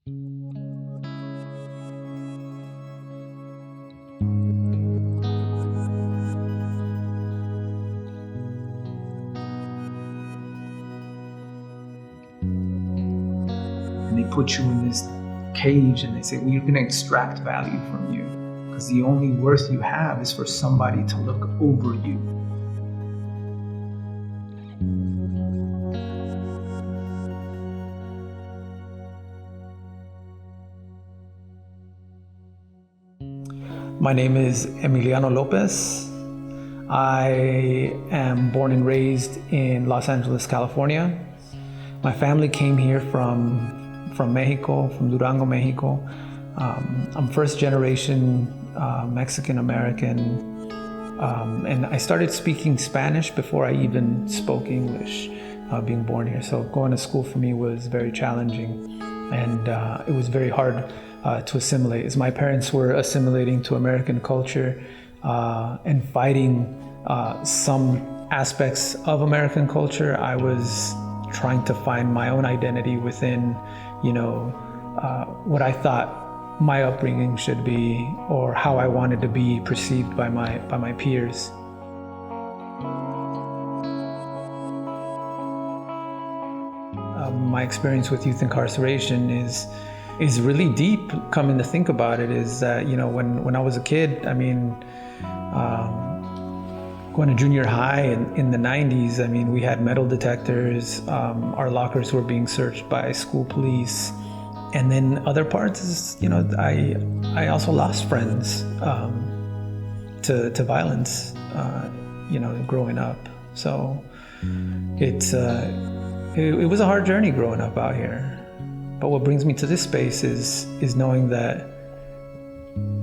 And they put you in this cage and they say, well, you're going to extract value from you because the only worth you have is for somebody to look over you. My name is Emiliano Lopez. I am born and raised in Los Angeles, California. My family came here from Mexico, from Durango, Mexico. I'm first generation Mexican-American, and I started speaking Spanish before I even spoke English, being born here. So going to school for me was very challenging, and it was very hard to assimilate, as my parents were assimilating to American culture and fighting some aspects of American culture. I was trying to find my own identity within, what I thought my upbringing should be, or how I wanted to be perceived by my peers. My experience with youth incarceration is really deep. Coming to think about it, is that when I was a kid, going to junior high in the 90s, we had metal detectors. Our lockers were being searched by school police. And then other parts is, I also lost friends to violence, growing up. So it was a hard journey growing up out here. But what brings me to this space is knowing that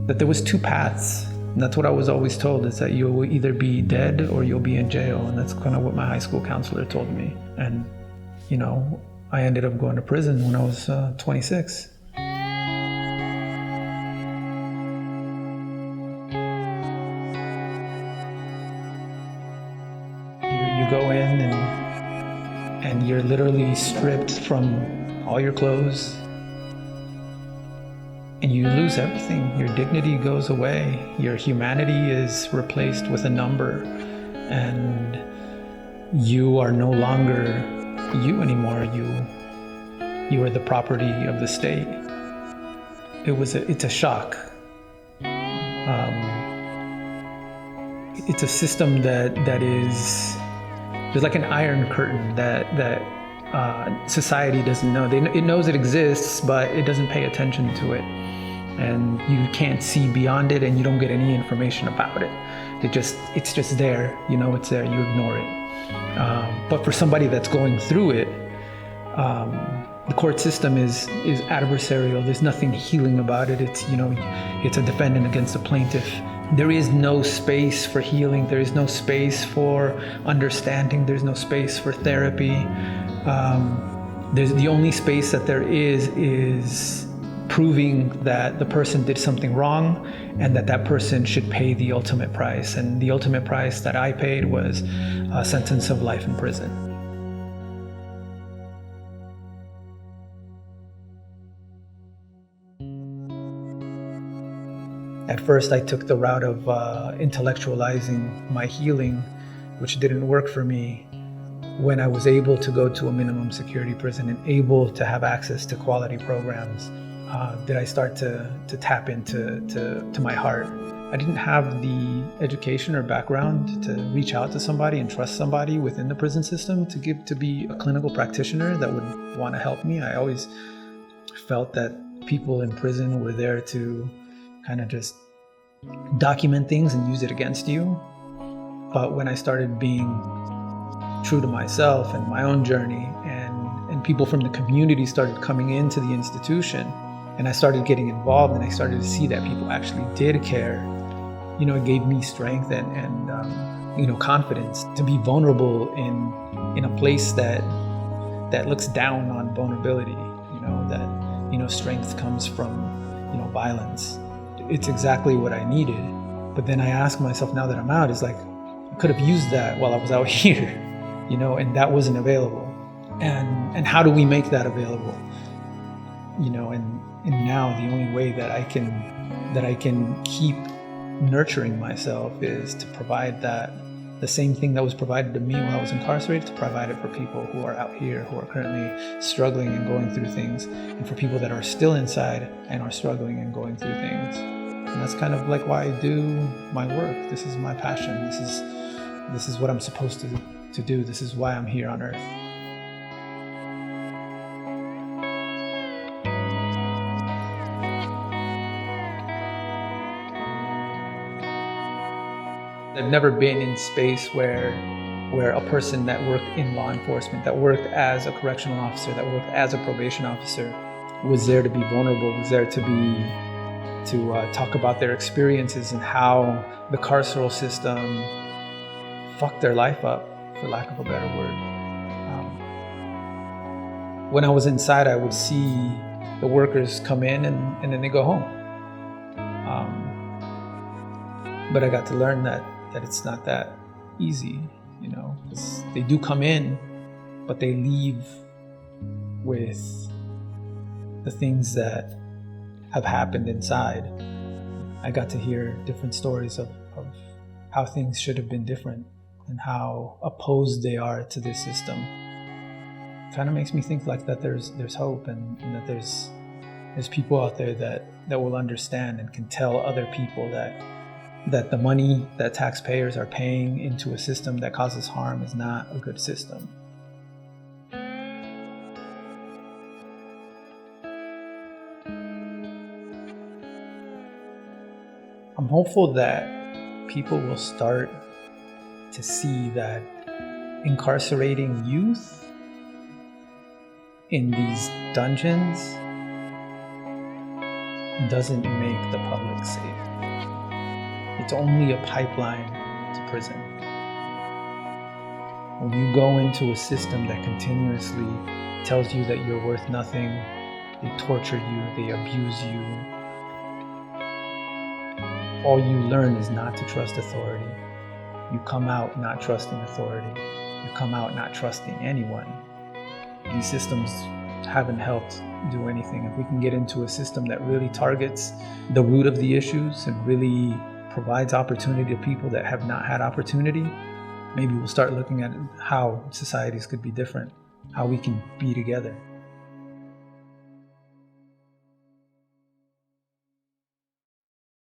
there was two paths. And that's what I was always told, is that you will either be dead or you'll be in jail. And that's kind of what my high school counselor told me. And, I ended up going to prison when I was 26. You go in and you're literally stripped from all your clothes. And you lose everything. Your dignity goes away. Your humanity is replaced with a number. And you are no longer you anymore. You are the property of the state. It's a shock. It's a system that is, there's like an iron curtain that society doesn't know. It knows it exists, but it doesn't pay attention to it. And you can't see beyond it, and you don't get any information about it. It's just there. It's there. You ignore it. But for somebody that's going through it, the court system is adversarial. There's nothing healing about it. It's a defendant against a plaintiff. There is no space for healing. There is no space for understanding. There's no space for therapy. There's the only space that there is proving that the person did something wrong and that person should pay the ultimate price. And the ultimate price that I paid was a sentence of life in prison. At first, I took the route of intellectualizing my healing, which didn't work for me. When I was able to go to a minimum security prison and able to have access to quality programs, did I start to tap into my heart. I didn't have the education or background to reach out to somebody and trust somebody within the prison system to be a clinical practitioner that would want to help me. I always felt that people in prison were there to kind of just document things and use it against you. But when I started being true to myself and my own journey, and people from the community started coming into the institution, and I started getting involved, and I started to see that people actually did care, it gave me strength and confidence to be vulnerable in a place that looks down on vulnerability. That strength comes from violence. It's exactly what I needed. But then I ask myself, now that I'm out, it's like I could have used that while I was out here, and that wasn't available. And how do we make that available? and now the only way that I can keep nurturing myself is to provide that, the same thing that was provided to me when I was incarcerated, to provide it for people who are out here, who are currently struggling and going through things, and for people that are still inside and are struggling and going through things. And that's kind of like why I do my work. This is my passion. This is what I'm supposed to do. This is why I'm here on earth. I've never been in space where a person that worked in law enforcement, that worked as a correctional officer, that worked as a probation officer, was there to be vulnerable, was there to talk about their experiences and how the carceral system fucked their life up, for lack of a better word. When I was inside, I would see the workers come in and then they go home. But I got to learn that it's not that easy, 'cause they do come in, but they leave with the things that have happened inside. I got to hear different stories of how things should have been different and how opposed they are to this system. Kind of makes me think like that there's hope and that there's people out there that will understand and can tell other people that the money that taxpayers are paying into a system that causes harm is not a good system. I'm hopeful that people will start to see that incarcerating youth in these dungeons doesn't make the public safe. It's only a pipeline to prison. When you go into a system that continuously tells you that you're worth nothing, they torture you, they abuse you, all you learn is not to trust authority. You come out not trusting authority. You come out not trusting anyone. These systems haven't helped do anything. If we can get into a system that really targets the root of the issues and really provides opportunity to people that have not had opportunity, maybe we'll start looking at how societies could be different, how we can be together.